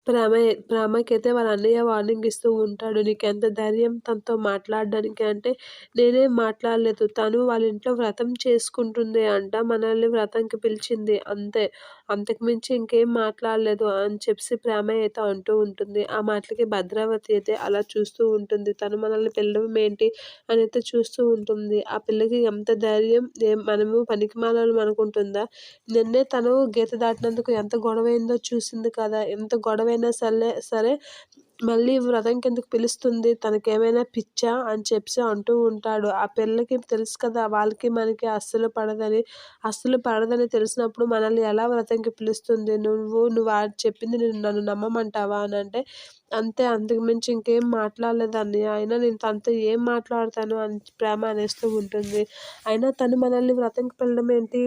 ప్రేమకైతే వాళ్ళ అన్నయ్య వార్నింగ్ ఇస్తూ ఉంటాడు. "నీకెంత ధైర్యం తనతో మాట్లాడడానికి" అంటే, "నేనేం మాట్లాడలేదు. తను వాళ్ళ ఇంట్లో వ్రతం చేసుకుంటుంది అంట. మనల్ని వ్రతంకి పిలిచింది అంతే. అంతకు మించి ఇంకేం మాట్లాడలేదు" అని చెప్పేసి ప్రేమ అయితే అంటూ ఉంటుంది. ఆ మాటలకి భద్రావతి అయితే అలా చూస్తూ ఉంటుంది. తను మనల్ని పిలవడం ఏంటి అని అయితే చూస్తూ ఉంటుంది. ఆ పిల్లకి ఎంత ధైర్యం, మనము పనికిమాలోళ్ళం అనుకుంటుందా? నిన్నే తను గీత దాటినందుకు ఎంత గొడవయిందో చూసింది కదా! ఎంత గొడవైనా సరే మళ్ళీ వ్రతంకెందుకు పిలుస్తుంది? తనకేమైనా పిచ్చా? అని చెప్పేసి అంటూ ఉంటాడు. ఆ పిల్లకి తెలుసు కదా! వాళ్ళకి మనకి అస్సలు పడదని తెలిసినప్పుడు మనల్ని ఎలా వ్రతంకి పిలుస్తుంది? నువ్వు చెప్పింది నన్ను నమ్మమంటావా? అనంటే, అంతే, అంతకు మించి ఇంకేం మాట్లాడలేదు అన్నయ్య. అయినా నేను తనతో ఏం మాట్లాడతాను అని ప్రేమ అనేస్తూ ఉంటుంది. అయినా తను మనల్ని వ్రతంకి పిలవడం ఏంటి?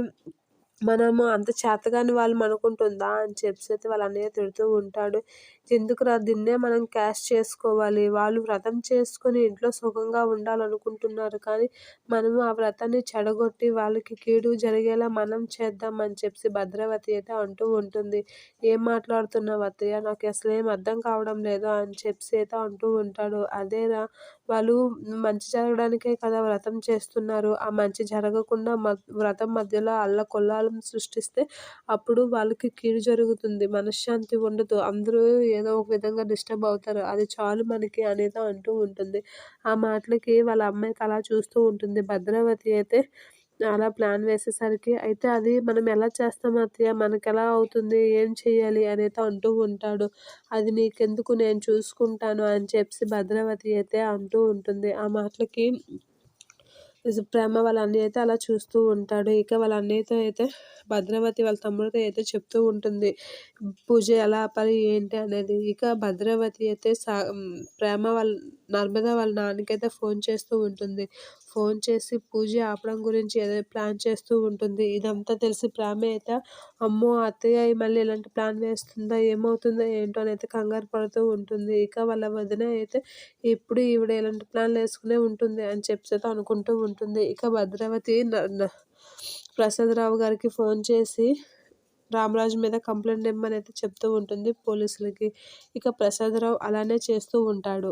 మనము అంత చేతగాని వాళ్ళం అనుకుంటుందా? అని చెప్పేసైతే వాళ్ళ అన్నయ్య తిడుతూ ఉంటాడు. ఎందుకురా దీన్నే మనం క్యాష్ చేసుకోవాలి. వాళ్ళు వ్రతం చేసుకొని ఇంట్లో సుఖంగా ఉండాలనుకుంటున్నారు. కానీ మనము ఆ వ్రతాన్ని చెడగొట్టి వాళ్ళకి కీడు జరిగేలా మనం చేద్దాం అని చెప్పేసి భద్రావతి అయితే అంటూ ఉంటుంది. "ఏం మాట్లాడుతున్నావు అత్తయ్య? నాకు అసలేం అర్థం కావడం లేదు" అని చెప్పేసి అయితే అంటూ ఉంటాడు. "అదేరా, వాళ్ళు మంచి జరగడానికే కదా వ్రతం చేస్తున్నారు. ఆ మంచి జరగకుండా వ్రతం మధ్యలో అల్లకొల్లాలం సృష్టిస్తే అప్పుడు వాళ్ళకి కీడు జరుగుతుంది. మనశ్శాంతి ఉండదు. అందరూ ఏదో ఒక విధంగా డిస్టర్బ్ అవుతారు. అది చాలు మనకి" అనేది అంటూ ఉంటుంది. ఆ మాటలకి వాళ్ళ అమ్మాయికి అలా చూస్తూ ఉంటుంది. భద్రావతి అయితే అలా ప్లాన్ వేసేసరికి, "అయితే అది మనం ఎలా చేస్తాం అత్తయ్య? మనకెలా అవుతుంది? ఏం చెయ్యాలి?" అనేది అంటూ ఉంటాడు. "అది నీకెందుకు, నేను చూసుకుంటాను" అని చెప్పేసి భద్రావతి అయితే అంటూ ఉంటుంది. ఆ మాటలకి ప్రేమ వాళ్ళ అన్నయ్య అయితే అలా చూస్తూ ఉంటాడు. ఇక వాళ్ళ అన్నయ్యతో అయితే భద్రావతి వాళ్ళ తమ్ముడితో అయితే చెప్తూ ఉంటుంది. పూజ ఎలా ఆపాలి ఏంటి అనేది. ఇక భద్రావతి అయితే ప్రేమ వాళ్ళ నర్మద వాళ్ళ నాన్నకైతే ఫోన్ చేస్తూ ఉంటుంది. ఫోన్ చేసి పూజ ఆపడం గురించి ఏదో ప్లాన్ చేస్తూ ఉంటుంది. ఇదంతా తెలిసి ప్రేమ అయితే, అమ్మో! అత్తయ్య మళ్ళీ ఇలాంటి ప్లాన్ వేస్తుందా? ఏమవుతుందో ఏంటో అని అయితే కంగారు పడుతూ ఉంటుంది. ఇక వాళ్ళ వదిన అయితే ఎప్పుడు ఈవిడ ఇలాంటి ప్లాన్‌లేసుకునే ఉంటుంది అని చెప్పేసి అనుకుంటూ ఉంటుంది. ఇక భద్రావతి న న ప్రసాదరావు గారికి ఫోన్ చేసి రామరాజు మీద కంప్లెయింట్ ఇమ్మనైతే చెప్తూ ఉంటుంది పోలీసులకి. ఇక ప్రసాదరావు అలానే చేస్తూ ఉంటాడు.